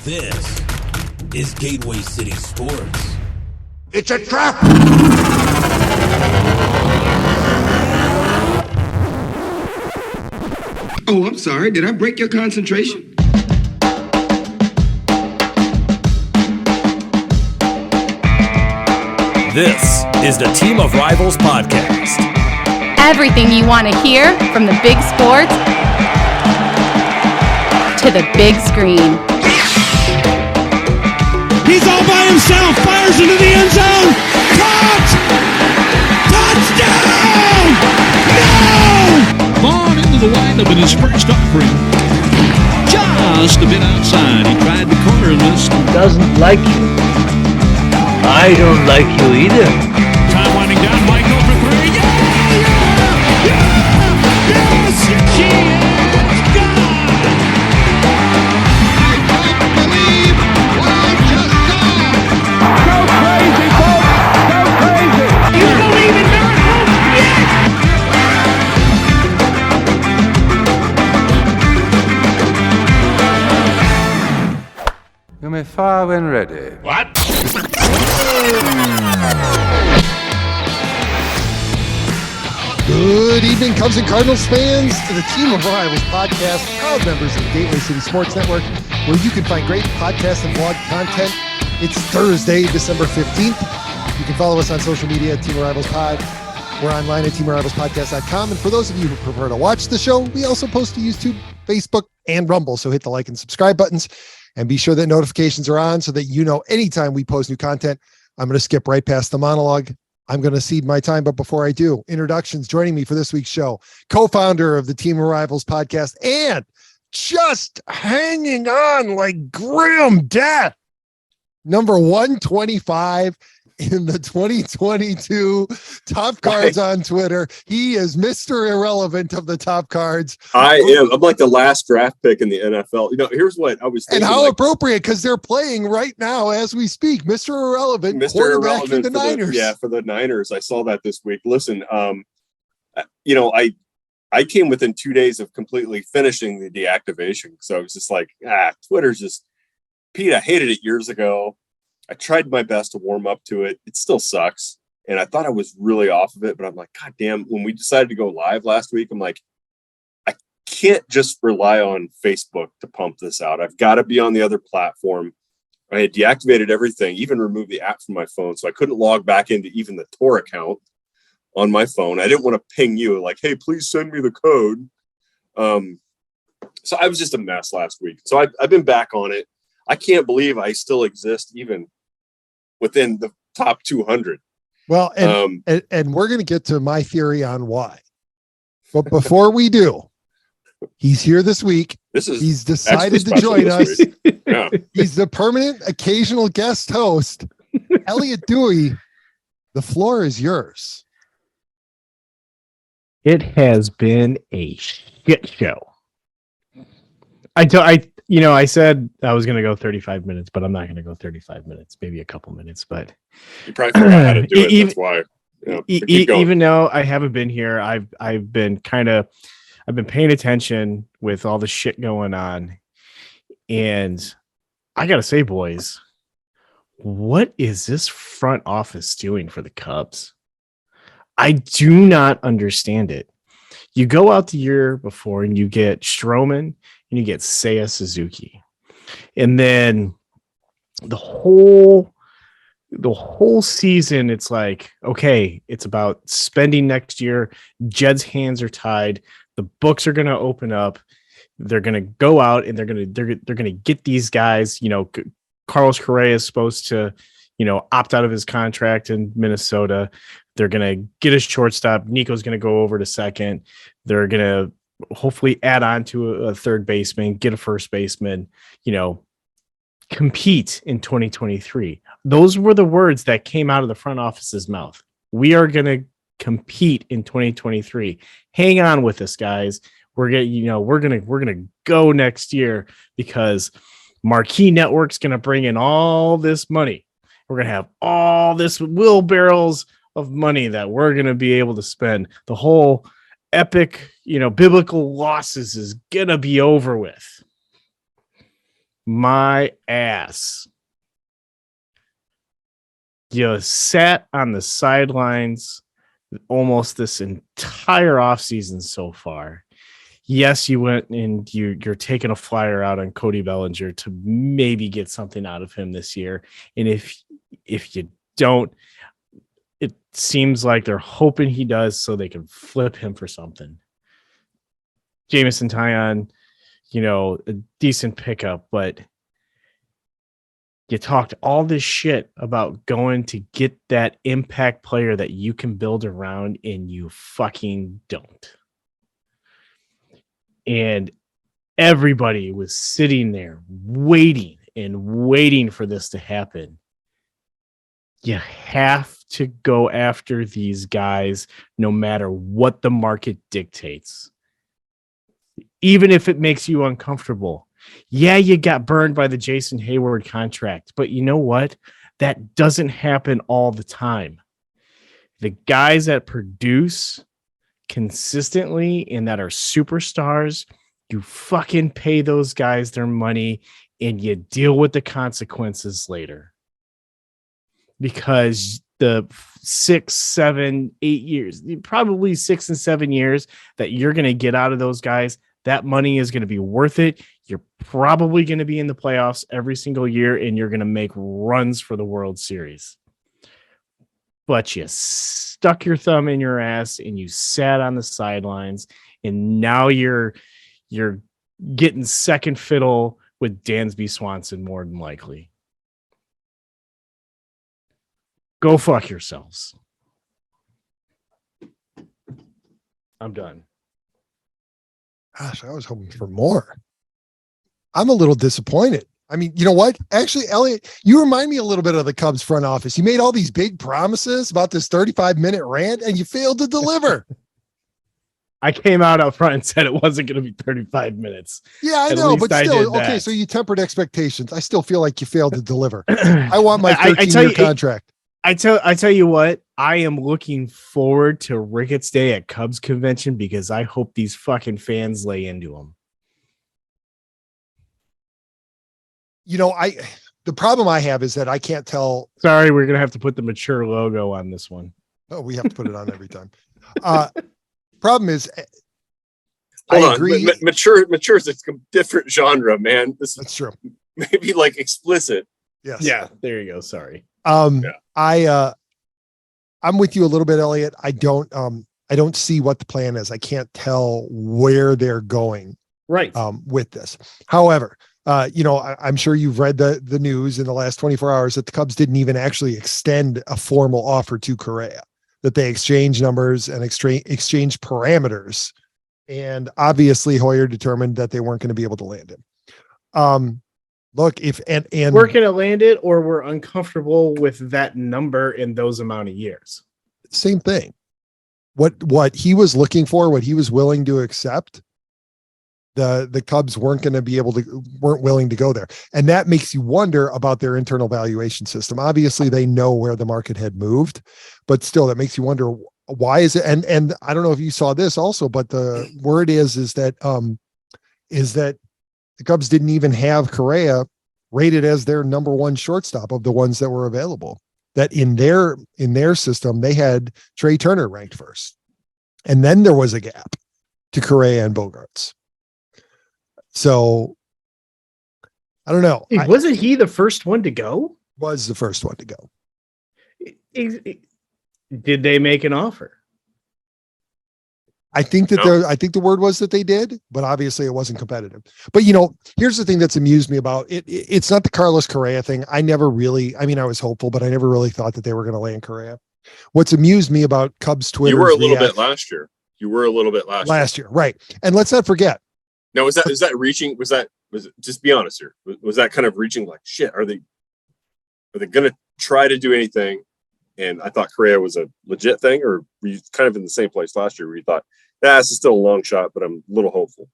This is Gateway City Sports. It's a trap! Oh, I'm sorry. Did I break your concentration? This is the Team of Rivals podcast. Everything you want to hear from the big sports to the big screen. He's all by himself, fires into the end zone. Caught! Touchdown! No! Vaughn into the windup in his first offering. Just a bit outside. He tried the corner and missed. He doesn't like you. I don't like you either. Time winding down. Michael for three. Yeah! Yes! She is gone! I can't believe what I just saw! Go crazy, folks! Go crazy! You believe in miracles? Yes! You may fire when ready. What? Good evening, Cubs and Cardinals fans, to the Team of Rivals podcast, proud members of the Gateway City Sports Network, where you can find great podcast and blog content. It's Thursday, December 15th. You can follow us on social media at Team of Rivals Pod. We're online at teamofrivalspodcast.com. And for those of you who prefer to watch the show, we also post to YouTube, Facebook, and Rumble. So hit the like and subscribe buttons and be sure that notifications are on so that you know anytime we post new content. I'm going to skip right past the monologue. I'm going to cede my time, but before I do, introductions. Joining me for this week's show, co-founder of the Team of Rivals podcast and just hanging on like grim death, number 125 in the 2022 top cards on Twitter. He is Mr. Irrelevant of the top cards. I am. I'm like the last draft pick in the NFL. You know, here's what I was thinking. And how appropriate, because they're playing right now as we speak. Mr. Irrelevant, quarterback for the Niners. For the Niners. I saw that this week. Listen, you know, I came within 2 days of completely finishing the deactivation. So I was just like, Twitter's just, Pete, I hated it years ago. I tried my best to warm up to it. It still sucks. And I thought I was really off of it, but I'm like, God damn, when we decided to go live last week, I'm like, I can't just rely on Facebook to pump this out. I've got to be on the other platform. I had deactivated everything, even removed the app from my phone. So I couldn't log back into even the Tor account on my phone. I didn't want to ping you like, hey, please send me the code. So I was just a mess last week. So I've been back on it. I can't believe I still exist even within the top 200. Well, and we're going to get to my theory on why. But before we do, he's here this week. He's decided to join us. Yeah. He's the permanent occasional guest host. Elliott Dewey, the floor is yours. It has been a shit show. I said I was going to go 35 minutes, but I'm not going to go 35 minutes, maybe a couple minutes, but you probably forgot how to do it. That's why. Even though I haven't been here, I've been paying attention with all the shit going on. And I got to say, boys, what is this front office doing for the Cubs? I do not understand it. You go out the year before and you get Stroman and you get Seiya Suzuki. And then the whole season, it's like, okay, it's about spending next year. Jed's hands are tied. The books are going to open up. They're going to go out and they're going to get these guys. You know, Carlos Correa is supposed to, opt out of his contract in Minnesota. They're going to get a shortstop. Nico's going to go over to second. They're going to hopefully add on to a third baseman, get a first baseman, compete in 2023. Those were the words that came out of the front office's mouth. We are going to compete in 2023. Hang on with us, guys. We're going to go next year because Marquee Network's going to bring in all this money. We're going to have all this wheelbarrows of money that we're going to be able to spend. The whole epic, biblical losses is going to be over with. my ass. You sat on the sidelines almost this entire offseason so far. Yes, you went and you're taking a flyer out on Cody Bellinger to maybe get something out of him this year. And if you don't, it seems like they're hoping he does so they can flip him for something. Jamison Tyon, a decent pickup, but you talked all this shit about going to get that impact player that you can build around, and you fucking don't. And everybody was sitting there waiting for this to happen. You have to go after these guys no matter what the market dictates. Even if it makes you uncomfortable. Yeah, you got burned by the Jason Hayward contract, but you know what? That doesn't happen all the time. The guys that produce consistently and that are superstars, you fucking pay those guys their money and you deal with the consequences later. Because the 6, 7, 8 years, probably 6 and 7 years that you're going to get out of those guys, that money is going to be worth it. You're probably going to be in the playoffs every single year, and you're going to make runs for the World Series. But you stuck your thumb in your ass and you sat on the sidelines, and now you're getting second fiddle with Dansby Swanson more than likely. Go fuck yourselves. I'm done. Gosh, I was hoping for more. I'm a little disappointed. I mean, you know what? Actually, Elliott, you remind me a little bit of the Cubs front office. You made all these big promises about this 35-minute rant, and you failed to deliver. I came out up front and said it wasn't going to be 35 minutes. Yeah, I know, but still, okay, so you tempered expectations. I still feel like you failed to deliver. I want my 13-year contract. I tell you what, I am looking forward to Ricketts Day at Cubs convention because I hope these fucking fans lay into them. The problem I have is that I can't tell. Sorry, we're going to have to put the mature logo on this one. Oh, we have to put it on every time. Problem is, Hold I on. agree. Mature is a different genre, man. That's true. Maybe like explicit. Yes. Yeah, there you go. Sorry. I'm with you a little bit, Elliott. I don't see what the plan is. I can't tell where they're going with this. However, I'm sure you've read the news in the last 24 hours that the Cubs didn't even actually extend a formal offer to Correa, that they exchanged numbers and exchanged parameters. And obviously Hoyer determined that they weren't going to be able to land him. Look, if we're going to land it, or we're uncomfortable with that number in those amount of years. Same thing. What he was looking for, what he was willing to accept, the Cubs weren't willing to go there. And that makes you wonder about their internal valuation system. Obviously they know where the market had moved, but still that makes you wonder, why is it? And I don't know if you saw this also, but the word is that the Cubs didn't even have Correa rated as their number one shortstop of the ones that were available. That in their system, they had Trey Turner ranked first. And then there was a gap to Correa and Bogaerts. So I don't know. Wasn't he the first one to go? Was the first one to go. Did they make an offer? I think the word was that they did, but obviously it wasn't competitive. But here's the thing that's amused me about it. It's not the Carlos Correa thing. I was hopeful, but I never really thought that they were going to land Correa. What's amused me about Cubs Twitter. You were a little bit last year. Last year. Right. And let's not forget. Now, is that reaching? Was it, just be honest here. Was that kind of reaching like shit? Are they going to try to do anything? And I thought Correa was a legit thing, or were you kind of in the same place last year where you thought, this is still a long shot, but I'm a little hopeful?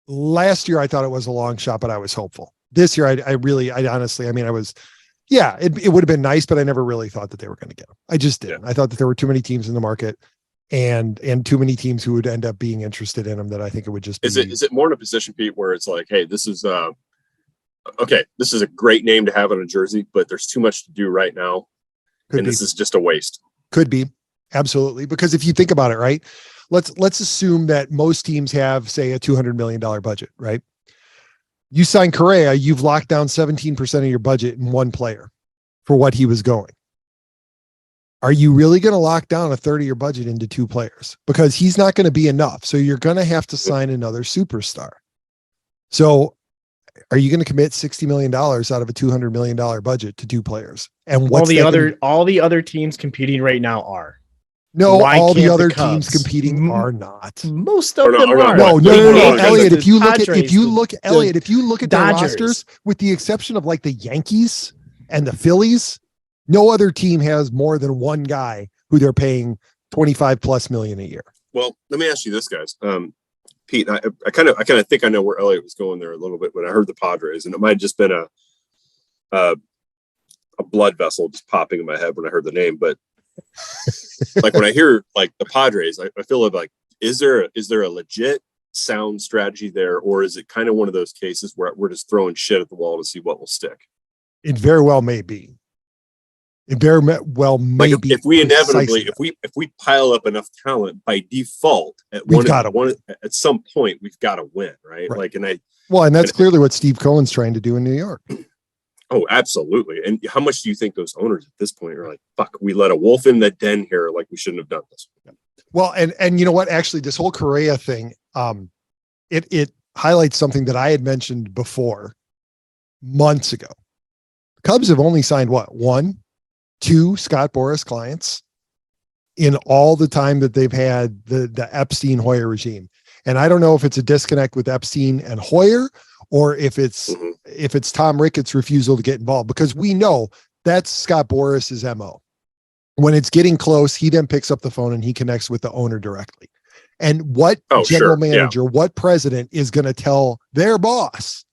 Last year I thought it was a long shot, but I was hopeful. This year, it would have been nice, but I never really thought that they were going to get him. I just didn't. I thought that there were too many teams in the market. and too many teams who would end up being interested in him that I think it would just be. Is it more in a position, Pete, where it's like, hey, this is okay, this is a great name to have on a jersey, but there's too much to do right now. This is just a waste. Could be. Absolutely. Because if you think about it, right, let's assume that most teams have, say, a $200 million budget, right? You sign Correa, you've locked down 17% of your budget in one player for what he was going. Are you really going to lock down a third of your budget into two players? Because he's not going to be enough. So you're going to have to sign another superstar. So are you going to commit $60 million out of a $200 million budget to two players? And all the other teams competing right now are. No, all the other teams competing are not. Most of them are. No. Elliott, if you look at their rosters, with the exception of like the Yankees and the Phillies, no other team has more than one guy who they're paying $25+ million a year. Well, let me ask you this, guys. Pete, I kind of think I know where Elliott was going there a little bit when I heard the Padres, and it might have just been a blood vessel just popping in my head when I heard the name. But like when I hear like the Padres, I feel like is there a legit sound strategy there, or is it kind of one of those cases where we're just throwing shit at the wall to see what will stick? It very well may be. It very well may be. If we inevitably, if we pile up enough talent by default at some point, we've got to win, right? And that's clearly what Steve Cohen's trying to do in New York. Oh, absolutely. And how much do you think those owners at this point are like, fuck, we let a wolf in the den here, like we shouldn't have done this? Well, and you know what? Actually, this whole Correa thing, it highlights something that I had mentioned before months ago. Cubs have only signed two Scott Boras clients in all the time that they've had the Epstein Hoyer regime. And I don't know if it's a disconnect with Epstein and Hoyer, or if it's Tom Ricketts' refusal to get involved, because we know that's Scott Boras's MO. When it's getting close, he then picks up the phone and he connects with the owner directly. And what general manager, what president is going to tell their boss,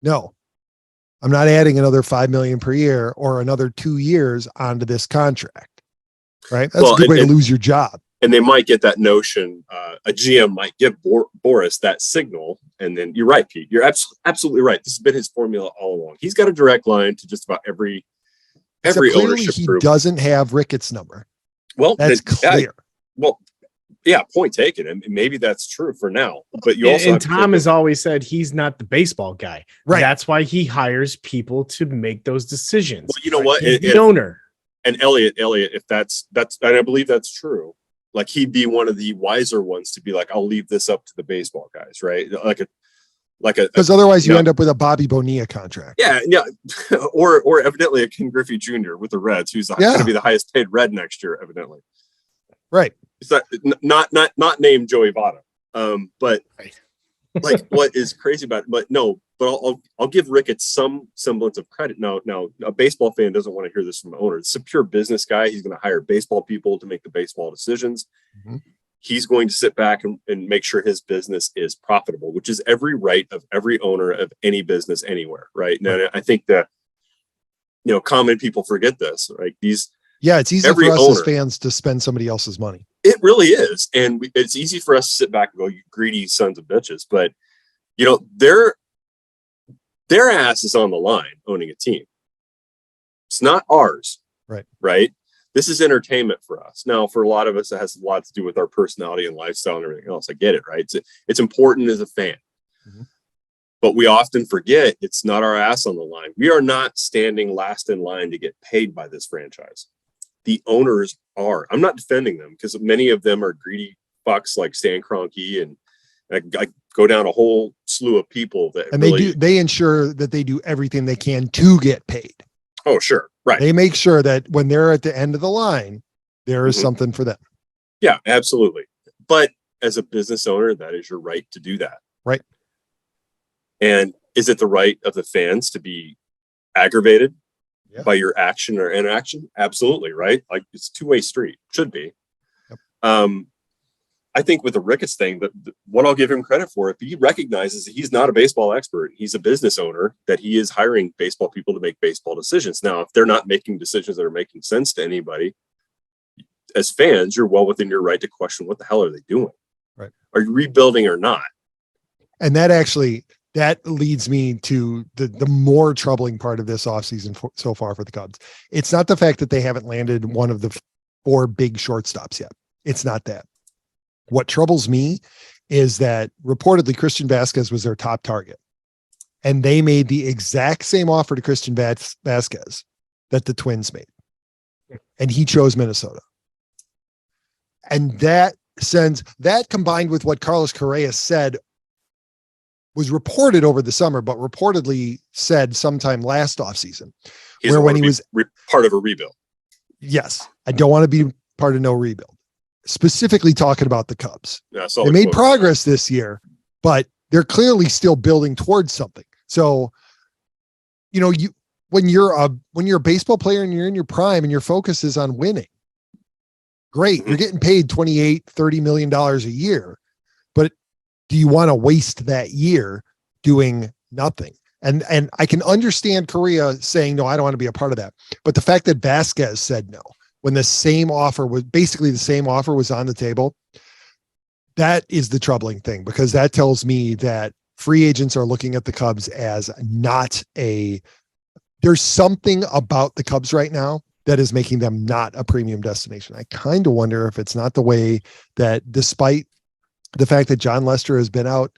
no, I'm not adding another $5 million per year or another 2 years onto this contract, right? That's a good way to lose your job. And they might get that notion. A GM might give Boras that signal. And then you're right, Pete. You're absolutely right. This has been his formula all along. He's got a direct line to just about every ownership group. He doesn't have Ricketts' number. Well, that's clear. Point taken. And maybe that's true for now. But you also Tom has always said he's not the baseball guy. Right. That's why he hires people to make those decisions. Well, you know what? He's the owner. And Elliott, if that's and I believe that's true. Like he'd be one of the wiser ones to be like, I'll leave this up to the baseball guys, right? Because otherwise you end up with a Bobby Bonilla contract. Yeah, or evidently a Ken Griffey Jr. with the Reds, who's going to be the highest paid Red next year, evidently. Right. It's not named Joey Votto, but like what is crazy about it? But I'll give Ricketts some semblance of credit. Now, a baseball fan doesn't want to hear this from the owner. It's a pure business guy. He's going to hire baseball people to make the baseball decisions. Mm-hmm. He's going to sit back and make sure his business is profitable, which is every right of every owner of any business anywhere, right? Now, I think that common people forget this, right? It's easy for us as fans to spend somebody else's money. It really is, and it's easy for us to sit back and go, "You greedy sons of bitches," but their ass is on the line owning a team. It's not ours. Right. This is entertainment for us. Now, for a lot of us, it has a lot to do with our personality and lifestyle and everything else. I get it. Right. It's important as a fan, but we often forget it's not our ass on the line. We are not standing last in line to get paid by this franchise. The owners are. I'm not defending them because many of them are greedy fucks like Stan Kroenke, and I go down a whole slew of people that they ensure that they do everything they can to get paid. Oh, sure. Right. They make sure that when they're at the end of the line, there is something for them. Yeah, absolutely. But as a business owner, that is your right to do that. Right. And is it the right of the fans to be aggravated by your action or inaction? Absolutely. Right. Like it's a two-way street. Should be. Yep. I think with the Ricketts thing, what I'll give him credit for, if he recognizes that he's not a baseball expert, he's a business owner, that he is hiring baseball people to make baseball decisions. Now, if they're not making decisions that are making sense to anybody, as fans, you're well within your right to question what the hell are they doing? Right. Are you rebuilding or not? And that leads me to the more troubling part of this offseason so far for the Cubs. It's not the fact that they haven't landed one of the 4 big shortstops yet. It's not that. What troubles me is that reportedly Christian Vasquez was their top target. And they made the exact same offer to Christian Vasquez that the Twins made. And he chose Minnesota. And that combined with what Carlos Correa said was reported over the summer, but reportedly said sometime last offseason, where when he was part of a rebuild. Yes. I don't want to be part of no rebuild. Specifically talking about the Cubs. Yeah, they made progress this year, but they're clearly still building towards something. So, when you're a baseball player and you're in your prime and your focus is on winning, great. You're getting paid $28-30 million a year, but do you want to waste that year doing nothing? And I can understand Correa saying, no, I don't want to be a part of that. But the fact that Vasquez said no, when the same offer was on the table, that is the troubling thing, because that tells me that free agents are looking at the Cubs as there's something about the Cubs right now that is making them not a premium destination. I kind of wonder if it's not the way that, despite the fact that John Lester has been out,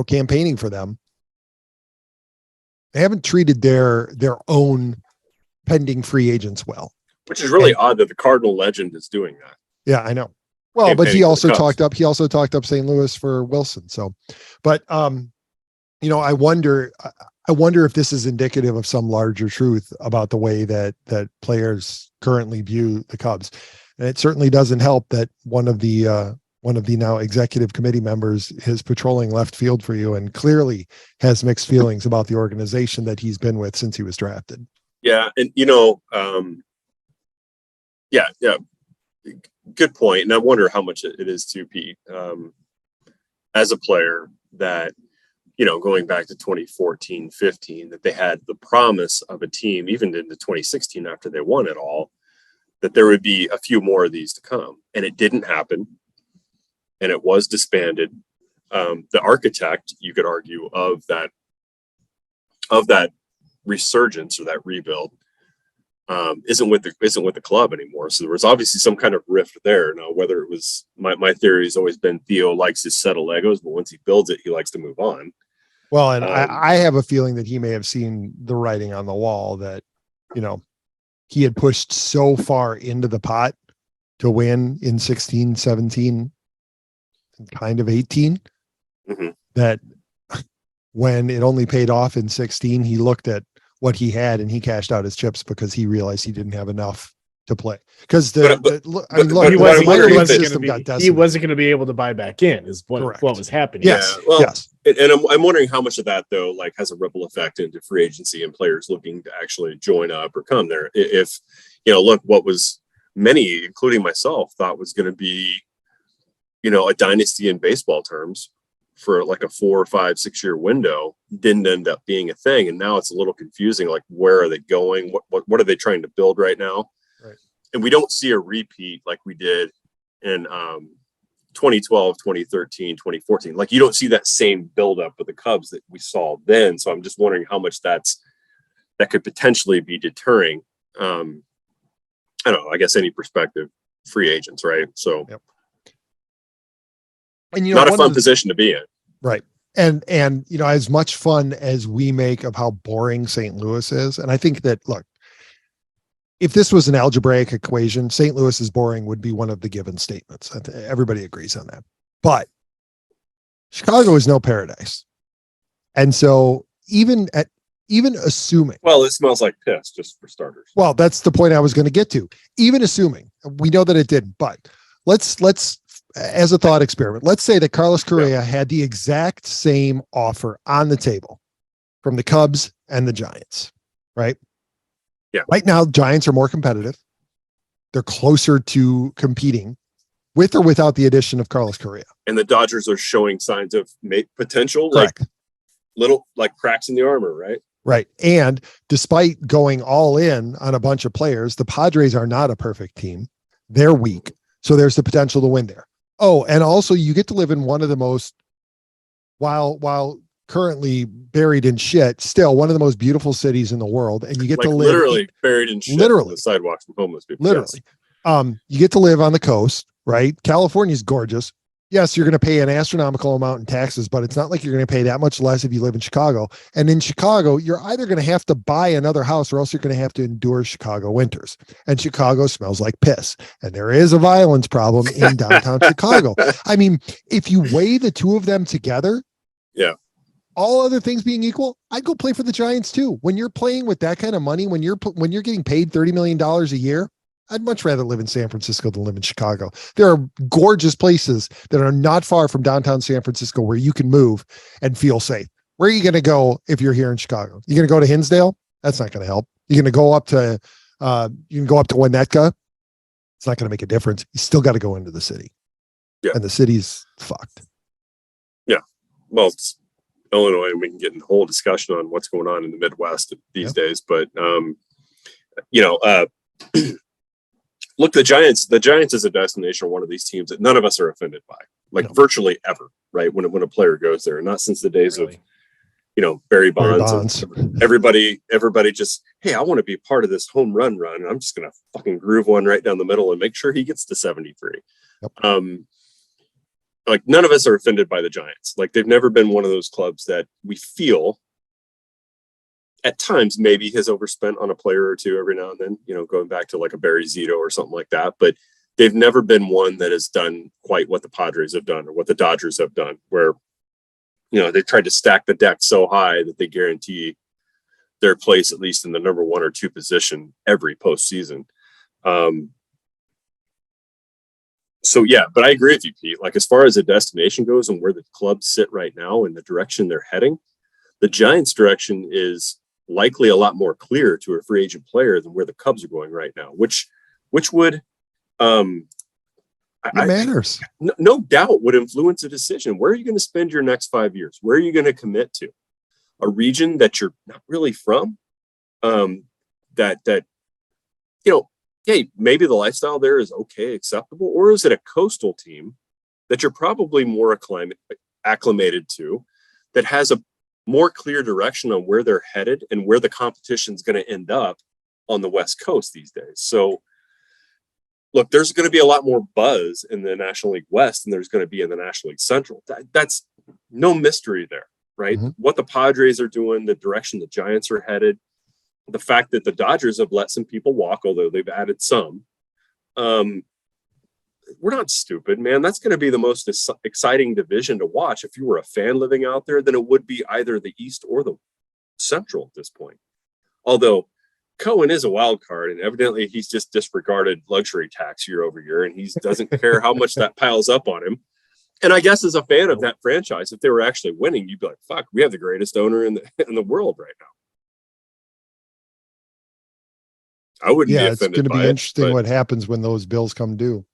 campaigning for them, they haven't treated their own pending free agents well. Which is really odd that the Cardinal legend is doing that. Yeah, I know. Well, but he also talked up St. Louis for Wilson. So, but I wonder if this is indicative of some larger truth about the way that players currently view the Cubs. And it certainly doesn't help that one of the now executive committee members is patrolling left field for you and clearly has mixed feelings about the organization that he's been with since he was drafted. Yeah. And, yeah. Good point. And I wonder how much it is too, Pete, as a player that, going back to 2014, 15, that they had the promise of a team, even into 2016, after they won it all, that there would be a few more of these to come. And it didn't happen. And it was disbanded. The architect, you could argue, of that resurgence or that rebuild, isn't with the club anymore. So there was obviously some kind of rift there. Now, whether it was my theory has always been Theo likes his set of Legos, but once he builds it, he likes to move on. Well, and I have a feeling that he may have seen the writing on the wall that, he had pushed so far into the pot to win in 16, 17, and kind of 18, that when it only paid off in 16, he looked at what he had and he cashed out his chips because he realized he didn't have enough to play. Because he wasn't going to be able to buy back in is what was happening. Yes. Yeah, well, yes. And I'm wondering how much of that though, has a ripple effect into free agency and players looking to actually join up or come there. If, what was many, including myself, thought was going to be, a dynasty in baseball terms for a 4 or 5, 6 year window didn't end up being a thing. And now it's a little confusing. Where are they going? What are they trying to build right now? Right. And we don't see a repeat like we did in 2012, 2013, 2014. You don't see that same buildup with the Cubs that we saw then. So I'm just wondering how much that could potentially be deterring. I don't know, I guess any prospective free agents, right? So yep. And not a fun position to be in. Right. And as much fun as we make of how boring St. Louis is, and I think that, look, if this was an algebraic equation, St. Louis is boring would be one of the given statements. Everybody agrees on that. But Chicago is no paradise. And so even assuming, well, it smells like piss, just for starters. Well, that's the point I was going to get to. Even assuming, we know that it didn't, but let's as a thought experiment, let's say that Carlos Correa had the exact same offer on the table from the Cubs and the Giants, right? Yeah. Right now, Giants are more competitive. They're closer to competing with or without the addition of Carlos Correa. And the Dodgers are showing signs of potential, correct, little cracks in the armor, right? Right. And despite going all in on a bunch of players, the Padres are not a perfect team. They're weak. So there's the potential to win there. Oh, and also you get to live in one of the most, while currently buried in shit, still one of the most beautiful cities in the world. And you get to live literally buried in shit on the sidewalks from homeless people. Literally. Yes. You get to live on the coast, right? California's gorgeous. Yes, you're going to pay an astronomical amount in taxes, but it's not like you're going to pay that much less if you live in Chicago. And in Chicago, you're either going to have to buy another house or else you're going to have to endure Chicago winters. And Chicago smells like piss. And there is a violence problem in downtown Chicago. I mean, if you weigh the two of them together, yeah, all other things being equal, I'd go play for the Giants too. When you're playing with that kind of money, when you're getting paid $30 million a year, I'd much rather live in San Francisco than live in Chicago. There are gorgeous places that are not far from downtown San Francisco where you can move and feel safe. Where are you going to go if you're here in Chicago? You're going to go to Hinsdale? That's not going to help. You're going to go up to, you can go up to Winnetka. It's not going to make a difference. You still got to go into the city. Yeah. And the city's fucked. Yeah. Well, it's Illinois, and we can get in a whole discussion on what's going on in the Midwest these days. But, look, the Giants as a destination are one of these teams that none of us are offended by, virtually ever, right? When a player goes there, not since the days of, Barry Bonds. Everybody just, hey, I want to be part of this home run. And I'm just going to fucking groove one right down the middle and make sure he gets to 73. Yep. None of us are offended by the Giants. They've never been one of those clubs that we feel at times maybe has overspent on a player or two every now and then, going back to a Barry Zito or something like that. But they've never been one that has done quite what the Padres have done or what the Dodgers have done, where, they tried to stack the deck so high that they guarantee their place, at least in the number 1 or 2 position every postseason. So, yeah, but I agree with you, Pete. As far as the destination goes and where the clubs sit right now and the direction they're heading, the Giants' direction is likely a lot more clear to a free agent player than where the Cubs are going right now, which would matters. No doubt would influence a decision. Where are you going to spend your next 5 years? Where are you going to commit to? A region that you're not really from? Hey, maybe the lifestyle there is okay, acceptable, or is it a coastal team that you're probably more acclimated to, that has a more clear direction on where they're headed and where the competition is going to end up on the West Coast these days? So, look, there's going to be a lot more buzz in the National League West than there's going to be in the National League Central. That's no mystery there, right? Mm-hmm. What the Padres are doing, the direction the Giants are headed, the fact that the Dodgers have let some people walk, although they've added some. We're not stupid, man. That's going to be the most exciting division to watch. If you were a fan living out there, then it would be either the East or the Central at this point. Although Cohen is a wild card, and evidently he's just disregarded luxury tax year over year, and he doesn't care how much that piles up on him. And I guess as a fan of that franchise, if they were actually winning, you'd be like, fuck, we have the greatest owner in the world right now. I wouldn't be offended. Yeah, it's going to be interesting what happens when those bills come due.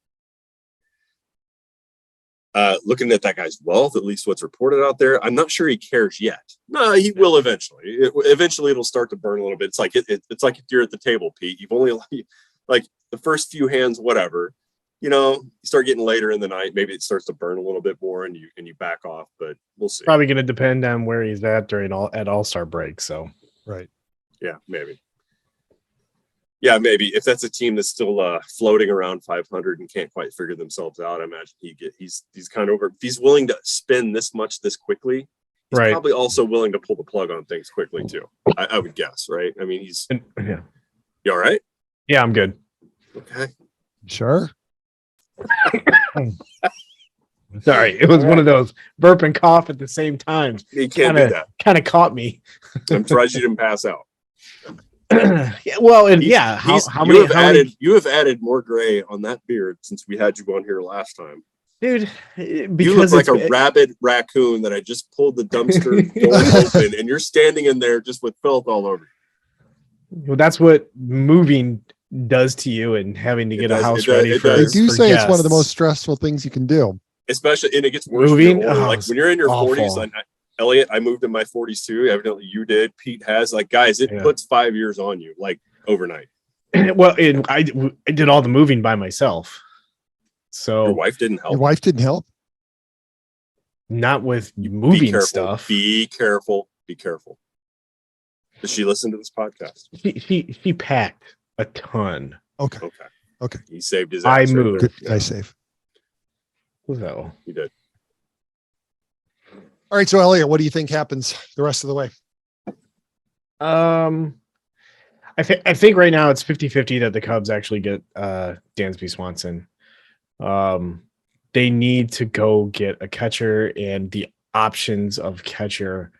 Looking at that guy's wealth, at least what's reported out there, I'm not sure he cares yet. No, he will eventually. Eventually, it'll start to burn a little bit. It's like it's like if you're at the table, Pete. You've only like the first few hands, whatever. You start getting later in the night. Maybe it starts to burn a little bit more, and you back off. But we'll see. Probably going to depend on where he's at during All-Star break. So right, yeah, maybe. Yeah, maybe if that's a team that's still floating around 500 and can't quite figure themselves out, I imagine he's kind of over. If he's willing to spend this much this quickly, he's probably also willing to pull the plug on things quickly too. I would guess, right? I mean, yeah. You all right? Yeah, I'm good. Okay. Sure. Sorry, it was one of those burp and cough at the same time. You can't do that. Kind of caught me. I'm surprised you didn't pass out. Yeah, well, and you have added more gray on that beard since we had you on here last time, dude. Because you look like a rabid raccoon that I just pulled the dumpster door open, and you're standing in there just with filth all over you. Well, that's what moving does to you, and having to get a house ready for. They do say it's one of the most stressful things you can do, especially, and it gets worse. Moving, like when you're in your 40s. Elliott, I moved in my 40s too. Evidently you did. Pete has. Like, guys, it puts 5 years on you, like overnight. Well, I did all the moving by myself. So Your wife didn't help. Your wife didn't help? Not with moving stuff. Be careful. Be careful. Does she listen to this podcast? She packed a ton. Okay. He saved his I ass. moved. Good. Nice save. So He did. All right. So, Elliott, what do you think happens the rest of the way? I think right now it's 50-50 that the Cubs actually get Dansby Swanson. They need to go get a catcher, and the options of catcher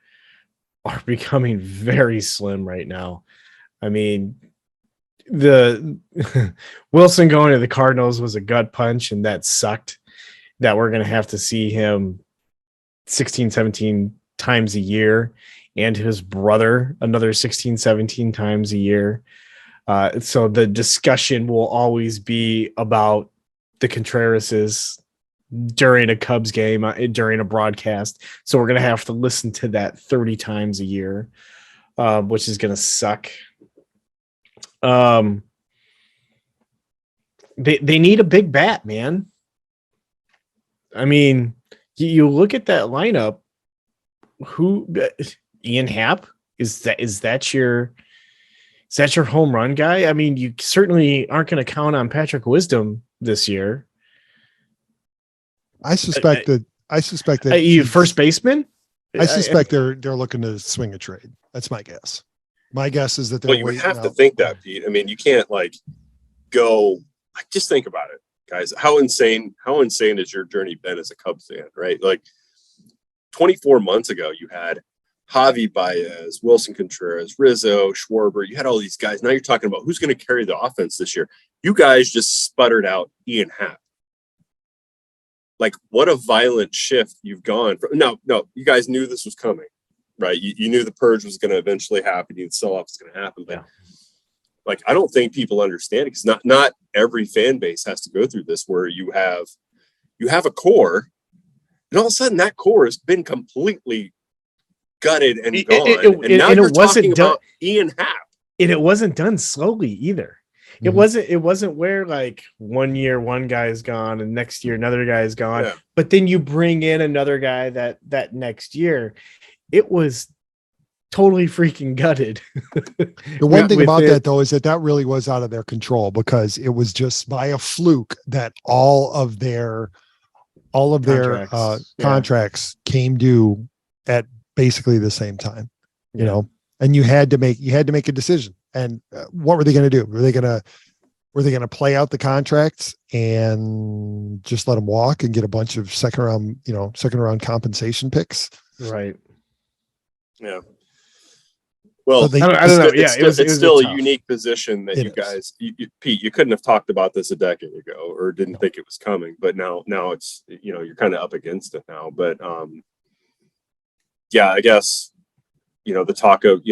are becoming very slim right now. I mean, the Wilson going to the Cardinals was a gut punch, and that sucked. That we're going to have to see him 16, 17 times a year, and his brother another 16, 17 times a year. So the discussion will always be about the Contrerases during a Cubs game, during a broadcast. So we're going to have to listen to that 30 times a year, which is going to suck. They need a big bat, man. I mean, you look at that lineup. Who? Ian Happ? Is that your home run guy? I mean, you certainly aren't going to count on Patrick Wisdom this year. I suspect that you first baseman. I suspect they're looking to swing a trade. That's my guess. My guess is that they're. Well, you would have to think that, Pete. I mean, you can't go. Just think about it, guys. How insane has your journey been as a Cubs fan, right? 24 months ago, you had Javi Baez, Wilson Contreras, Rizzo, Schwarber. You had all these guys. Now you're talking about who's going to carry the offense this year. You guys just sputtered out Ian Happ. What a violent shift you've gone from. No, you guys knew this was coming, right? You knew the purge was going to eventually happen. You knew the sell-off was going to happen. But I don't think people understand it, because not every fan base has to go through this, where you have a core, and all of a sudden that core has been completely gutted and gone. And now you're talking about Ian Happ. And it wasn't done slowly either. It wasn't where 1 year one guy is gone and next year another guy is gone. Yeah. But then you bring in another guy that next year. It was totally freaking gutted. The one thing about that, though, is that really was out of their control, because it was just by a fluke that all of their contracts came due at basically the same time, you know, and you had to make a decision. And what were they going to do? Were they going to play out the contracts and just let them walk and get a bunch of second round compensation picks? Right. Yeah. Well, I don't know. Yeah, it's still a unique position that you guys, Pete, you couldn't have talked about this a decade ago, or didn't think it was coming, but now it's, you're kind of up against it now. But I guess, the talk of,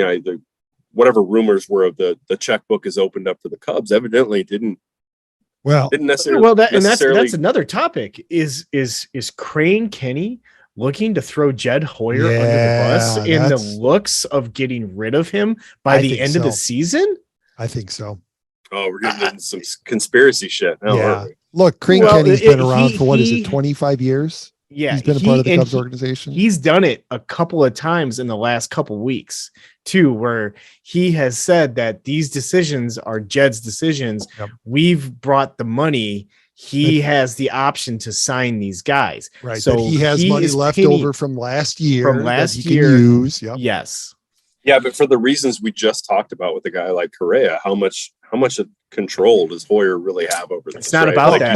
whatever rumors were of the checkbook is opened up for the Cubs necessarily. That's another topic. Is Crane Kenny looking to throw Jed Hoyer under the bus in the looks of getting rid of him by the end of the season? I think so. Oh, we're getting into some conspiracy shit now. Yeah. Look, Crane Kenny's been around for 25 years? Yeah, he's been a part of the Cubs organization. He's done it a couple of times in the last couple of weeks too, where he has said that these decisions are Jed's decisions. Yep. We've brought the money. He has the option to sign these guys. Right. So he has money left over from last year. Can use. Yep. Yes. Yeah, but for the reasons we just talked about with a guy like Correa, how much control does Hoyer really have over this? It's not about that.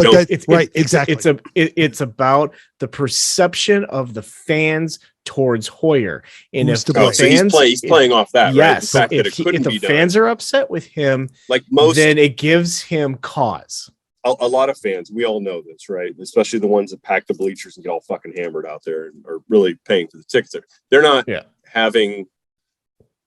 Exactly. It's about the perception of the fans towards Hoyer. And he's playing off that. Yes. Right? If the fans are upset with him, then it gives him cause. A lot of fans, we all know this, right? Especially the ones that pack the bleachers and get all fucking hammered out there and are really paying for the tickets. They're not having.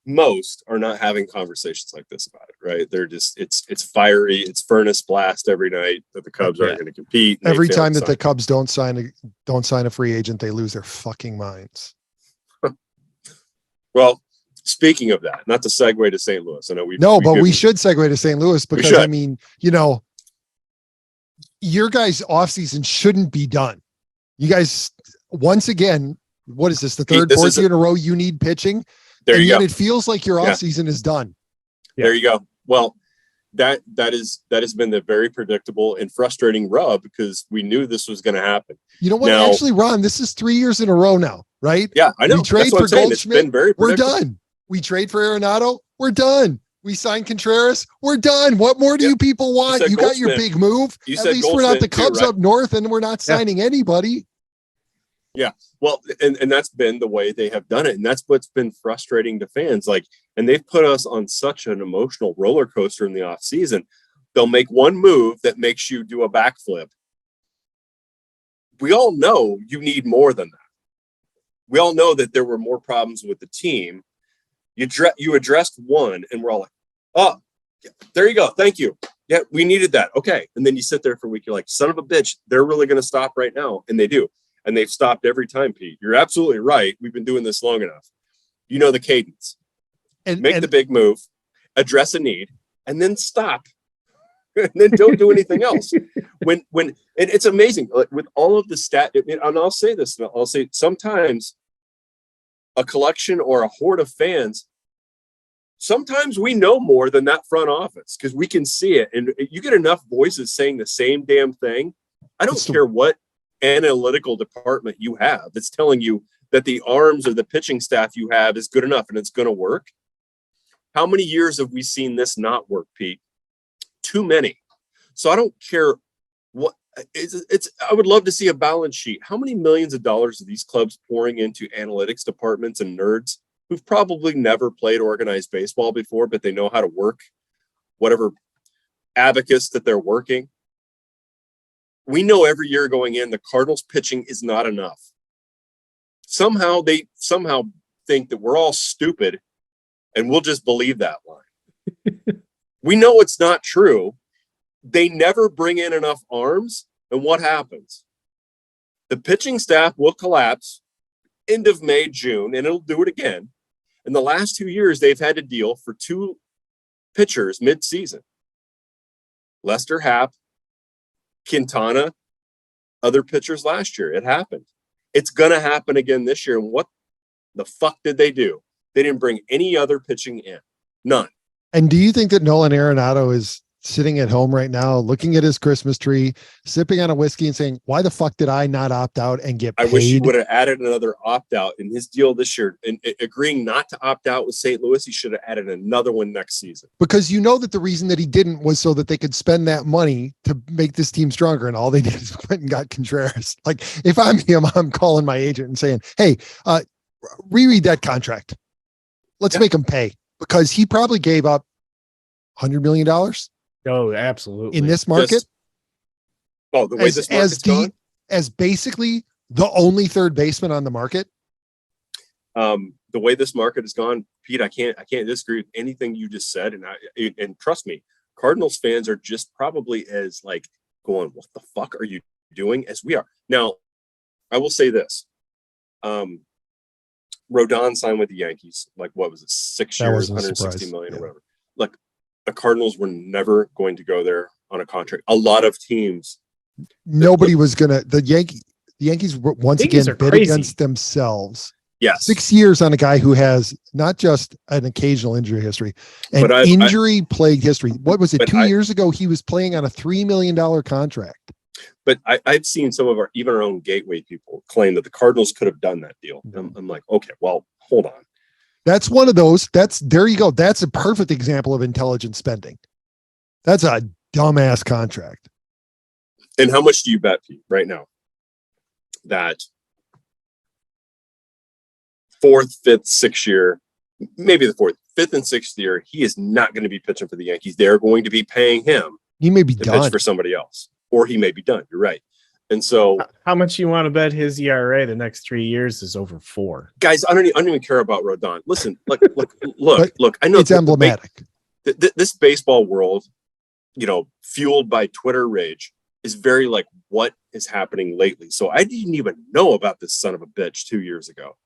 Most are not having conversations like this about it, right? They're just it's fiery, it's furnace blast every night that the Cubs aren't going to compete. Every time that the Cubs don't sign a free agent, they lose their fucking minds. Well, Speaking of that, not to segue to St. Louis. I know we should segue to St. Louis because I mean, your guys' offseason shouldn't be done. You guys, once again, what is this? The fourth year in a row you need pitching. There you go. It feels like your offseason is done. There you go. Well, that has been the very predictable and frustrating rub because we knew this was going to happen. You know what? Now, actually, Ron, this is 3 years in a row now, right? Yeah, I know. We trade for Goldschmidt. We're done. We trade for Arenado. We're done. We signed Contreras. We're done. What more do you people want? You got your big move. At least we're not the Cubs up north and we're not signing anybody. Yeah. Well, and that's been the way they have done it. And that's what's been frustrating to fans. And they've put us on such an emotional roller coaster in the off season. They'll make one move that makes you do a backflip. We all know you need more than that. We all know that there were more problems with the team. You addressed one and we're all like, oh, yeah, there you go. Thank you. Yeah, we needed that. Okay. And then you sit there for a week. You're like, son of a bitch, they're really going to stop right now. And they do. And they've stopped every time, Pete. You're absolutely right. We've been doing this long enough. You know the cadence. Make the big move, address a need, and then stop. And then don't do anything else. When and it's amazing. With all of the and I'll say this, and I'll say sometimes a collection or a horde of fans, sometimes we know more than that front office because we can see it. And you get enough voices saying the same damn thing. I don't care what analytical department you have that's telling you that the arms or the pitching staff you have is good enough and it's going to work. How many years have we seen this not work, Pete? Too many. So I don't care what it's I would love to see a balance sheet. How many millions of dollars are these clubs pouring into analytics departments and nerds who've probably never played organized baseball before, but they know how to work whatever abacus that they're working? We know every year going in, the Cardinals pitching is not enough. Somehow they think that we're all stupid and we'll just believe that line. We know it's not true. They never bring in enough arms. And what happens? The pitching staff will collapse end of May, June, and it'll do it again. In the last 2 years, they've had to deal for 2 pitchers mid-season. Lester Happ, Quintana, other pitchers last year. It happened. It's going to happen again this year. And what the fuck did they do? They didn't bring any other pitching in. None. And do you think that Nolan Arenado is sitting at home right now, looking at his Christmas tree, sipping on a whiskey and saying, why the fuck did I not opt out and get paid? I wish he would have added another opt-out in his deal this year. And agreeing not to opt out with St. Louis, he should have added another one next season. Because you know that the reason that he didn't was so that they could spend that money to make this team stronger. And all they did is went and got Contreras. Like, if I'm him, I'm calling my agent and saying, hey, reread that contract. Let's make him pay. Because he probably gave up $100 million. Oh, absolutely. In this market. The way this market's gone? As basically the only third baseman on the market. The way this market has gone, Pete, I can't disagree with anything you just said. And trust me, Cardinals fans are just probably as like going, what the fuck are you doing? As we are. Now, I will say this. Rodon signed with the Yankees. Like, what was it? 6 years, 160 million or whatever. Like, the Cardinals were never going to go there on a contract. A lot of teams. Nobody was going to. The Yankees once again bid against themselves. Yes. 6 years on a guy who has not just an occasional injury history, an injury-plagued history. What was it? 2 years ago, he was playing on a $3 million contract. But I've seen some of even our own gateway people claim that the Cardinals could have done that deal. I'm like, okay, well, hold on. That's one of those. There you go. That's a perfect example of intelligent spending. That's a dumbass contract. And how much do you bet, Pete, right now that 4th, 5th, 6th year, maybe the 4th, 5th, and 6th year, he is not going to be pitching for the Yankees. They're going to be paying him. He may be to done pitch for somebody else, or he may be done. You're right. And so, how much you want to bet his ERA the next 3 years is over 4? Guys, I don't even care about Rodon. Listen, look. I know it's emblematic. This baseball world, fueled by Twitter rage, is very like what is happening lately. So I didn't even know about this son of a bitch 2 years ago.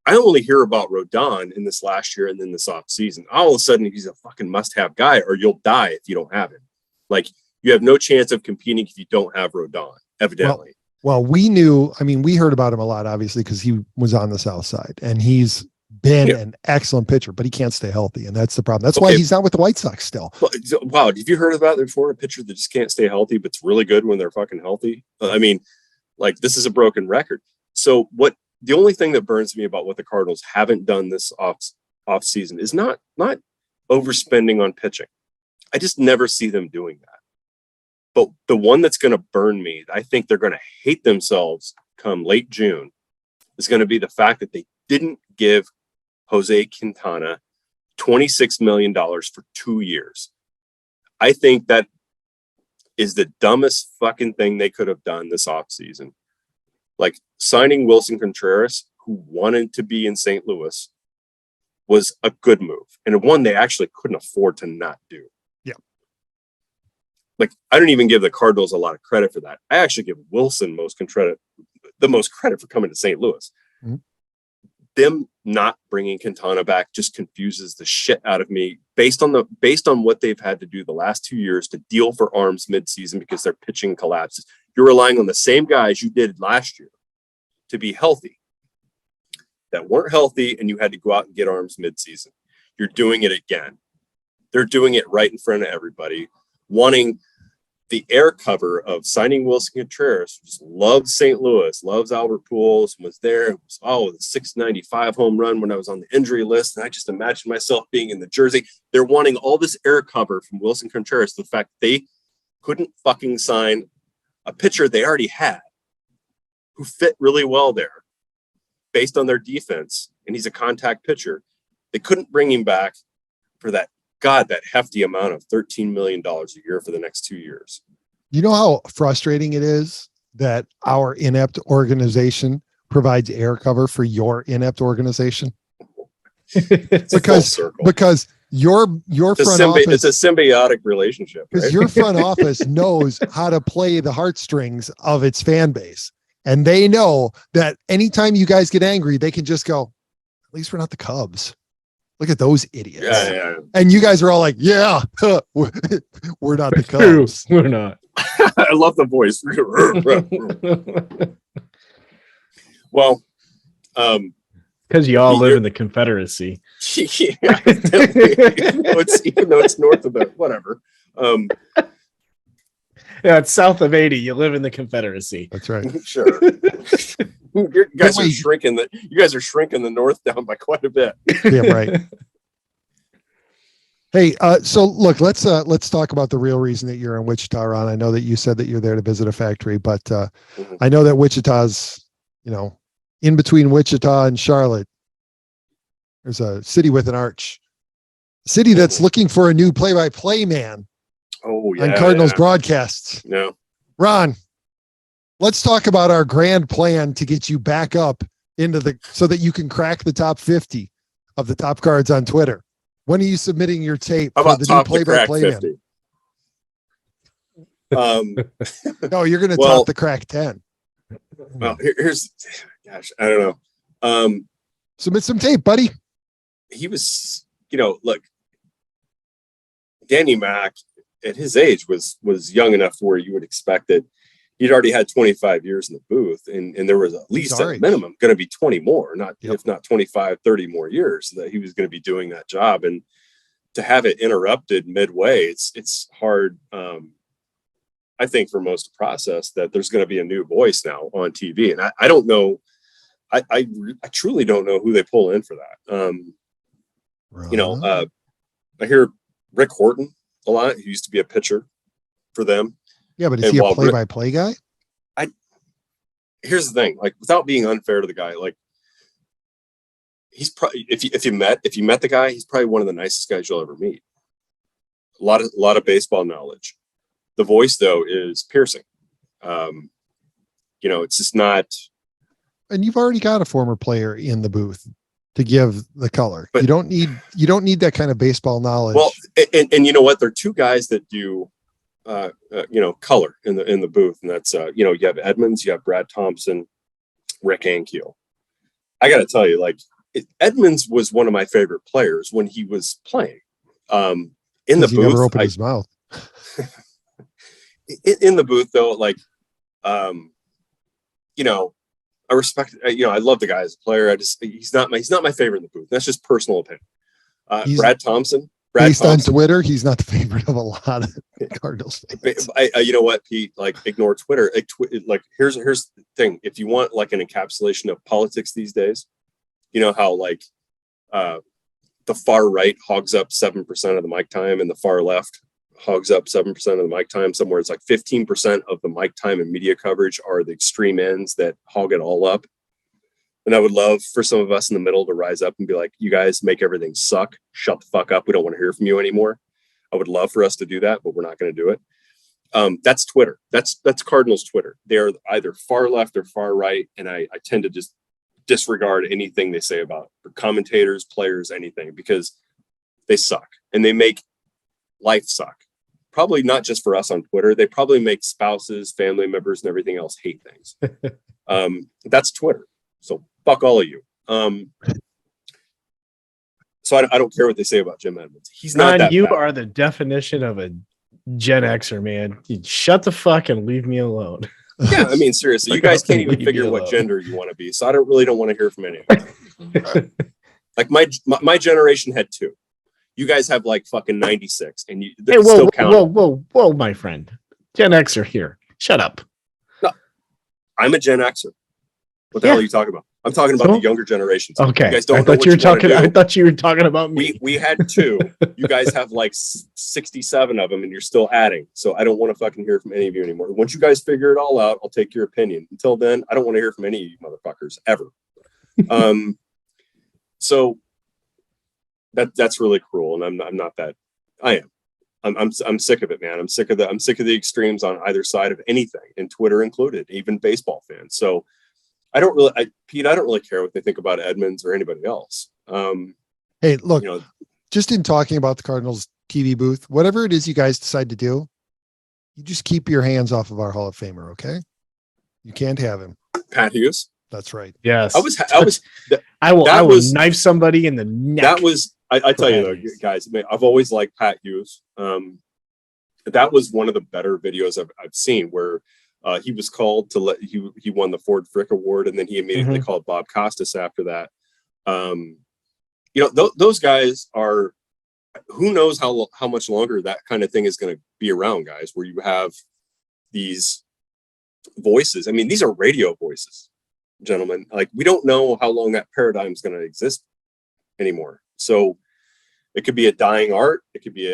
I only hear about Rodon in this last year and then this off season. All of a sudden, he's a fucking must-have guy, or you'll die if you don't have him. Like, you have no chance of competing if you don't have Rodon, evidently. Well, we knew, I mean, we heard about him a lot, obviously, because he was on the South Side, and he's been an excellent pitcher, but he can't stay healthy, and that's the problem. That's why he's not with the White Sox still. Wow, have you heard about it before? A pitcher that just can't stay healthy, but it's really good when they're fucking healthy? I mean, like, this is a broken record. So the only thing that burns me about what the Cardinals haven't done this off season is not overspending on pitching. I just never see them doing that. But the one that's going to burn me, I think they're going to hate themselves come late June, is going to be the fact that they didn't give Jose Quintana $26 million for 2 years. I think that is the dumbest fucking thing they could have done this offseason. Like, signing Wilson Contreras, who wanted to be in St. Louis, was a good move, and one they actually couldn't afford to not do. Yeah. Like, I don't even give the Cardinals a lot of credit for that. I actually give Wilson the most credit for coming to St. Louis. Mm-hmm. Them not bringing Quintana back just confuses the shit out of me based on what they've had to do the last 2 years to deal for arms midseason because their pitching collapses. You're relying on the same guys you did last year to be healthy that weren't healthy, and you had to go out and get arms midseason. You're doing it again. They're doing it right in front of everybody, wanting the air cover of signing Wilson Contreras, who just loves St. Louis, loves Albert Pujols, was there. It was, the 695 home run when I was on the injury list, and I just imagined myself being in the jersey. They're wanting all this air cover from Wilson Contreras, the fact they couldn't fucking sign a pitcher they already had who fit really well there based on their defense, and he's a contact pitcher. They couldn't bring him back for that hefty amount of $13 million a year for the next 2 years. You know how frustrating it is that our inept organization provides air cover for your inept organization? because your front office, it's a symbiotic relationship, because right? your front office knows how to play the heartstrings of its fan base. And they know that anytime you guys get angry, they can just go, at least we're not the Cubs. Look at those idiots. Yeah. And you guys are all like, yeah, we're not the Cubs. We're not. I love the voice. Well, because y'all live in the Confederacy. Yeah, even though it's north of it, whatever. Yeah, it's south of 80. You live in the Confederacy. That's right. Sure. You guys are shrinking the north down by quite a bit. Yeah, right. Hey, so look, let's talk about the real reason that you're in Wichita, Ron. I know that you said that you're there to visit a factory, but I know that Wichita's, in between Wichita and Charlotte, there's a city with an arch, a city that's looking for a new play-by-play man. Oh, yeah. On Cardinals broadcasts. Yeah. Ron, let's talk about our grand plan to get you back up so that you can crack the top 50 of the top cards on Twitter. When are you submitting your tape for the new play-by-play man? No, you're going to top the crack 10. Well, I don't know. Submit some tape, buddy. He was, look, Danny Mac at his age was young enough where you would expect that he'd already had 25 years in the booth, and there was at least at minimum going to be 20 more, if not 25, 30 more years that he was going to be doing that job. And to have it interrupted midway, it's hard, I think, for most to process that there's going to be a new voice now on TV. And I don't know, I truly don't know who they pull in for that. I hear Rick Horton a lot. He used to be a pitcher for them. Yeah, but is he a play-by-play guy? Here's the thing, like, without being unfair to the guy, like, he's probably, if you met the guy, he's probably one of the nicest guys you'll ever meet. A lot of baseball knowledge. The voice, though, is piercing. It's just not. And you've already got a former player in the booth to give the color. But you don't need that kind of baseball knowledge. Well, and you know what? There are two guys that do color in the booth, and that's you have Edmonds, you have Brad Thompson, Rick Ankiel. I got to tell you, like, Edmonds was one of my favorite players when he was playing. In the He booth, never opened his mouth. in the booth, though, like, you know, I respect. You know, I love the guy as a player. He's not my favorite in the booth. That's just personal opinion. Brad Thompson. Based on Twitter, he's not the favorite of a lot of Cardinals fans. You know what, Pete? Like, ignore Twitter. Like, here's the thing. If you want like an encapsulation of politics these days, you know how like the far right hogs up 7% of the mic time, and the far left hogs up 7% of the mic time. Somewhere it's like 15% of the mic time and media coverage are the extreme ends that hog it all up. And I would love for some of us in the middle to rise up and be like, you guys make everything suck. Shut the fuck up. We don't want to hear from you anymore. I would love for us to do that, but we're not going to do it. That's Twitter. That's Cardinals Twitter. They're either far left or far right. And I tend to just disregard anything they say about commentators, players, anything, because they suck and they make life suck. Probably not just for us on Twitter. They probably make spouses, family members, and everything else hate things. That's Twitter. So fuck all of you. So I don't care what they say about Jim Edmonds. He's not that you bad. are the definition of a Gen Xer, man. You shut the fuck and leave me alone. Yeah, I mean, seriously, you guys can't even figure what gender you want to be. So I don't want to hear from any of you. Like my generation had 2. You guys have like fucking 96, and you still count. Whoa, my friend. Gen Xer here. Shut up. No, I'm a Gen Xer. What the hell are you talking about? I'm talking about the younger generations. Okay. You guys don't I thought you were talking about me. We had 2. You guys have like 67 of them, and you're still adding. So I don't want to fucking hear from any of you anymore. Once you guys figure it all out, I'll take your opinion. Until then, I don't want to hear from any of you motherfuckers ever. So that's really cruel, and I'm not that. I am. I'm sick of it, man. I'm sick of the extremes on either side of anything, and Twitter included, even baseball fans. So Pete, I don't really care what they think about Edmonds or anybody else. Hey, look, just in talking about the Cardinals TV booth, whatever it is you guys decide to do, you just keep your hands off of our Hall of Famer, okay? You can't have him. Pat Hughes. That's right. Yes. I will knife somebody in the neck. That was, I tell you though, guys, I've always liked Pat Hughes. That was one of the better videos I've seen where he was called to he won the Ford Frick Award, and then he immediately called Bob Costas after that. Those guys are, who knows how much longer that kind of thing is going to be around, guys, where you have these voices. I mean, these are radio voices, gentlemen. Like, we don't know how long that paradigm is going to exist anymore. So it could be a dying art. It could be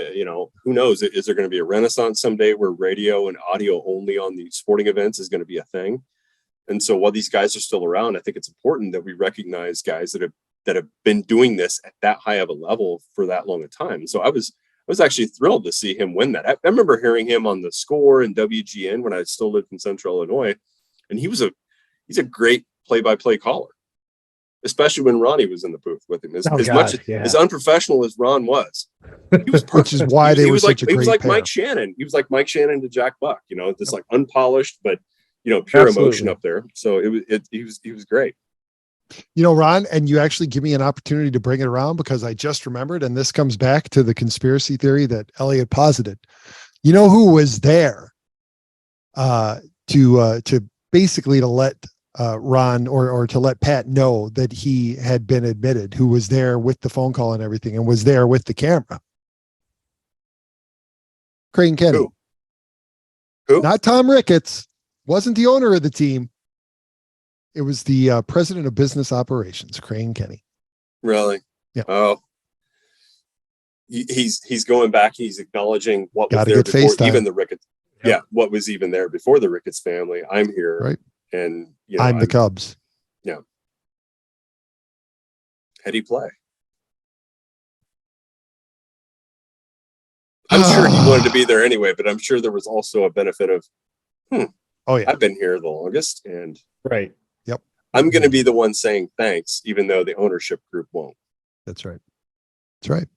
who knows? Is there going to be a renaissance someday where radio and audio only on the sporting events is going to be a thing? And so while these guys are still around, I think it's important that we recognize guys that have been doing this at that high of a level for that long a time. So I was actually thrilled to see him win that. I remember hearing him on The Score and WGN when I still lived in Central Illinois, and he's a great play-by-play caller, especially when Ronnie was in the booth with him. As unprofessional as Ron was, he was perfect. Which is why they were such a great He was like pair. Mike Shannon. He was like Mike Shannon to Jack Buck. This like unpolished but pure emotion up there. So he was great. Ron, and you actually give me an opportunity to bring it around because I just remembered, and this comes back to the conspiracy theory that Elliott posited. You know who was there to basically to let Ron or to let Pat know that he had been admitted, who was there with the phone call and everything and was there with the camera? Crane Kenny. Who? Not Tom Ricketts. Wasn't the owner of the team. It was the president of business operations, Crane Kenny. Really? Yeah. Oh, he's going back. He's acknowledging what was Gotta there get before FaceTime. even the Ricketts. Yeah, what was even there before the Ricketts family. I'm here, Right? And I'm the Cubs. Yeah. Heady play. I'm sure he wanted to be there anyway, but I'm sure there was also a benefit of, Oh yeah, I've been here the longest, and right. Yep. I'm going to be the one saying thanks, even though the ownership group won't. That's right. That's right.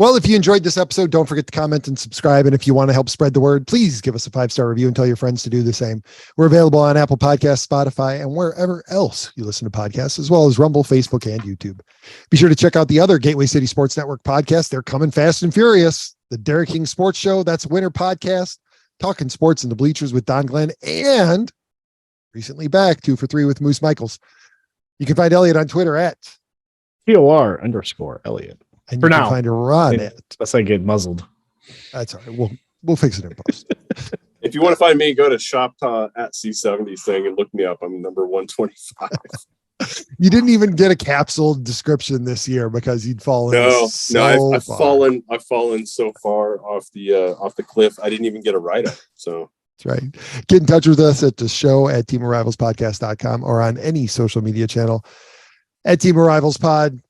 Well, if you enjoyed this episode, don't forget to comment and subscribe. And if you want to help spread the word, please give us a 5-star review and tell your friends to do the same. We're available on Apple Podcasts, Spotify, and wherever else you listen to podcasts, as well as Rumble, Facebook, and YouTube. Be sure to check out the other Gateway City Sports Network podcasts. They're coming fast and furious. The Derek King Sports Show, that's Winter Podcast, Talking Sports in the Bleachers with Don Glenn, and recently back 2 for 3 with Moose Michaels. You can find Elliott on Twitter at POR_Elliott. And for you now, can find Ron at. Unless I get muzzled. That's all right. We'll fix it in post. If you want to find me, go to Shopta at C70 thing and look me up. I'm number 125. You didn't even get a capsule description this year because you'd fallen. I've fallen so far off the cliff. I didn't even get a write-up. So that's right. Get in touch with us at the show at teamarivalspodcast.com or on any social media channel at Team Arrivals Pod.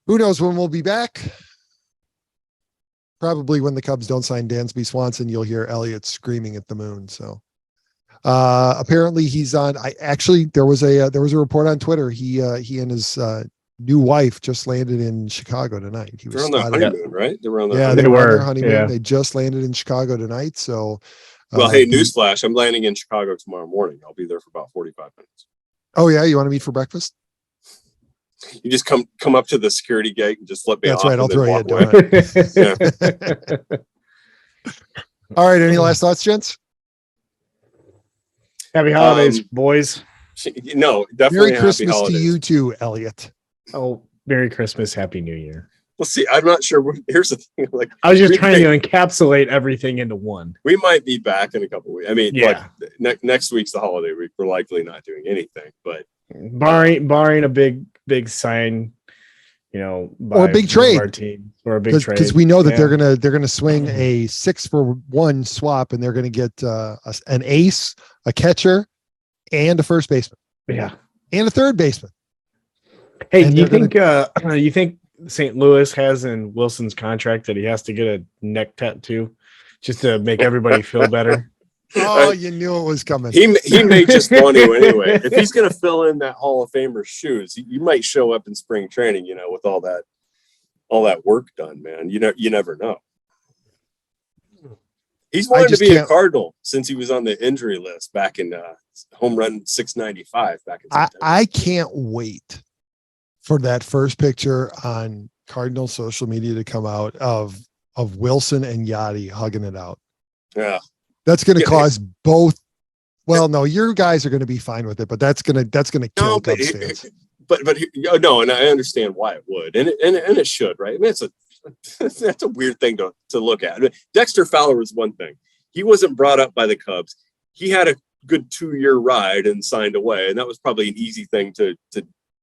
Who knows when we'll be back? Probably when the Cubs don't sign Dansby Swanson, you'll hear Elliott screaming at the moon. So apparently he's on. There was a report on Twitter. He and his new wife just landed in Chicago tonight. They're on their honeymoon, right? They were on their honeymoon. on their honeymoon. Yeah. They just landed in Chicago tonight. So, well, hey, newsflash! I'm landing in Chicago tomorrow morning. I'll be there for about 45 minutes. Oh yeah, you want to meet for breakfast? You just come up to the security gate and just let me. That's off right. I'll throw you a donut. All right. Any last thoughts, gents? Happy holidays, boys. No, definitely. Merry Christmas to you too, Elliott. Oh, Merry Christmas, Happy New Year. Well, see, I'm not sure. Here's the thing. Like, I was just trying to encapsulate everything into one. We might be back in a couple of weeks. I mean, next week's the holiday week. We're likely not doing anything, but barring a big sign, or a big trade, our team, or a big trade, because we know that they're gonna swing a 6-for-1 swap, and they're gonna get an ace, a catcher, and a first baseman, and a third baseman. Hey, do you think St. Louis has in Wilson's contract that he has to get a neck tattoo just to make everybody feel better? Oh, you knew it was coming. He may just want to anyway. If he's going to fill in that Hall of Famer's shoes, you might show up in spring training, with all that work done, man. You never know. He's wanted to be a Cardinal since he was on the injury list back in home run 695 back in September. I can't wait for that first picture on Cardinal social media to come out of Wilson and Yachty hugging it out. Yeah. That's going to cause both. Well, no, your guys are going to be fine with it, but that's going to kill Cubs fans. But no, and I understand why it would, and it should, right? I mean, that's a weird thing to look at. I mean, Dexter Fowler was one thing. He wasn't brought up by the Cubs. He had a good 2-year ride and signed away, and that was probably an easy thing to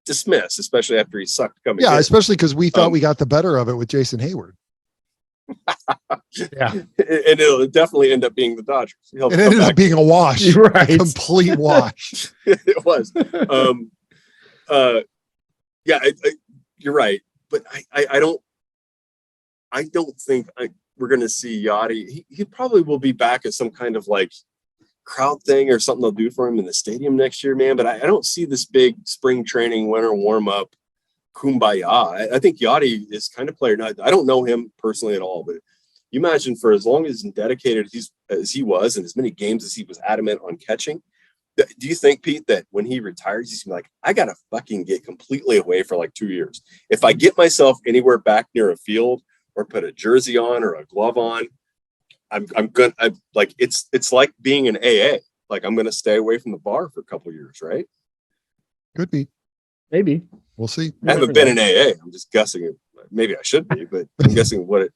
dismiss, especially after he sucked coming. Yeah, especially because we thought we got the better of it with Jason Hayward. Yeah, and it'll definitely end up being the Dodgers. It ended up being a wash, right? A complete wash. It was. You're right, but I don't think we're going to see Yachty. He probably will be back at some kind of like crowd thing or something they'll do for him in the stadium next year, man. But I don't see this big spring training, winter warm up. Kumbaya. I think Yachty is kind of player. Now, I don't know him personally at all, but you imagine for as long as dedicated as he was and as many games as he was adamant on catching, do you think, Pete, that when he retires, he's gonna be like, I gotta fucking get completely away for like 2 years. If I get myself anywhere back near a field or put a jersey on or a glove on, I'm like, it's like being an AA. Like, I'm gonna stay away from the bar for a couple of years, right? Could be. Maybe. We'll see. I haven't been in AA. I'm just guessing. Maybe I should be, but I'm guessing what it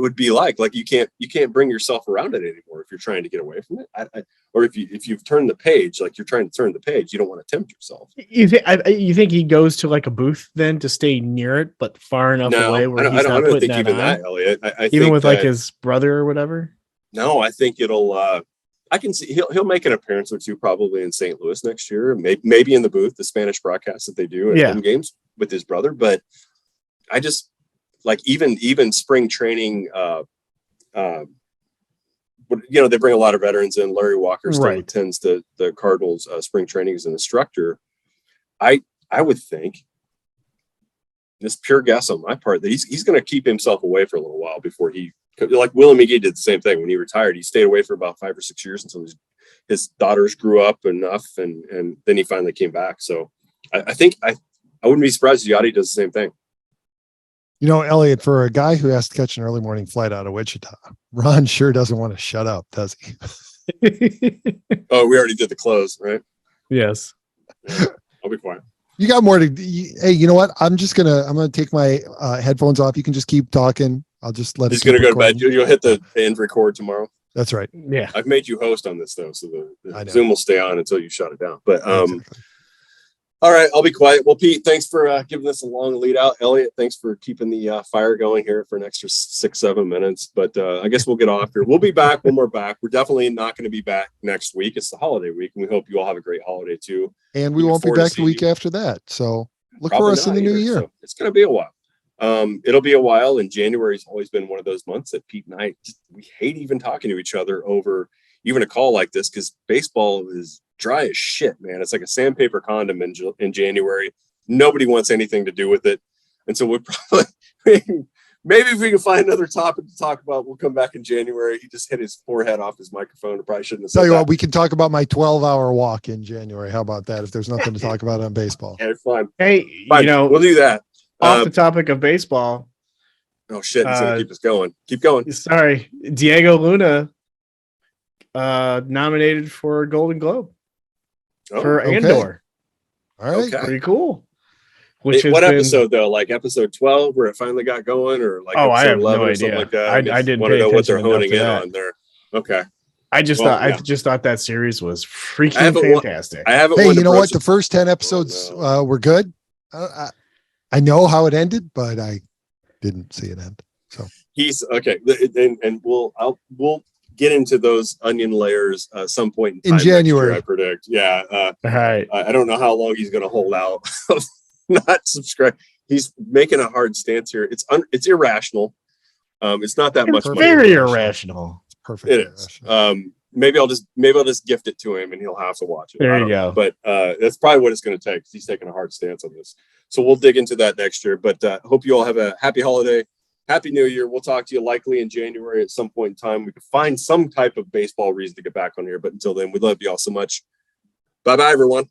would be like. Like you can't bring yourself around it anymore if you're trying to get away from it. Or if you've turned the page, like you're trying to turn the page, you don't want to tempt yourself. You think he goes to like a booth then to stay near it, but far enough away where he's not putting that on? Elliot. I even think with like his brother or whatever. No, I think it'll. I can see he'll make an appearance or two probably in St. Louis next year, maybe in the booth, the Spanish broadcast that they do at home games with his brother. But I just like even spring training. They bring a lot of veterans in. Larry Walker still attends the Cardinals spring training as an instructor. I would think this pure guess on my part that he's going to keep himself away for a little while before he, like Willie McGee did the same thing when he retired. He stayed away for about 5 or 6 years until his daughters grew up enough, and then he finally came back. So I think I wouldn't be surprised if Yachty does the same thing. You know, Elliott, for a guy who has to catch an early morning flight out of Wichita, Ron sure doesn't want to shut up, does he? Oh, we already did the close, right? Yes. Yeah, I'll be quiet. You got more to. Hey, you know what? I'm gonna take my headphones off. You can just keep talking. I'll just let. He's gonna go to bed. You'll hit the end record tomorrow. That's right. Yeah. I've made you host on this though, so the Zoom will stay on until you shut it down. But exactly. All right, I'll be quiet. Well, Pete, thanks for giving us a long lead out. Elliott, thanks for keeping the fire going here for an extra 6-7 minutes. But I guess we'll get off here. We'll be back when we're back. We're definitely not going to be back next week. It's the holiday week, and we hope you all have a great holiday too. And we won't be back the week after that. So look for us in the new year. So it's going to be a while. It'll be a while, and January's always been one of those months that Pete and I we hate even talking to each other over even a call like this because baseball is dry as shit, man. It's like a sandpaper condom in January. Nobody wants anything to do with it, and so we probably maybe if we can find another topic to talk about, we'll come back in January. He just hit his forehead off his microphone. I probably shouldn't have said Tell you that. what, we can talk about my 12-hour walk in January. How about that? If there's nothing to talk about on baseball, yeah, fine. Hey, Fine. we'll do that. Off the topic of baseball. Oh shit! He's gonna keep us going. Keep going. Sorry, Diego Luna nominated for Golden Globe for Andor. All right, pretty cool. What episode though? Like episode 12, where it finally got going, or like I have 11 no or something idea. like that. I didn't want to know what they're attention enough honing to in that. on there. Okay. I just thought that series was freaking fantastic. I haven't. Hey, you know what? The first 10 episodes were good. I know how it ended, but I didn't see it end. So he's okay, and we'll get into those onion layers some point in time January. Year, I predict. Yeah. All right. I don't know how long he's going to hold out. Not subscribe. He's making a hard stance here. It's irrational. It's not that much. Very irrational. It's perfect. It is. Maybe I'll just gift it to him and he'll have to watch it. There you go. But that's probably what it's going to take. He's taking a hard stance on this. So we'll dig into that next year. But hope you all have a happy holiday. Happy New Year. We'll talk to you likely in January at some point in time. We can find some type of baseball reason to get back on here. But until then, we love you all so much. Bye-bye, everyone.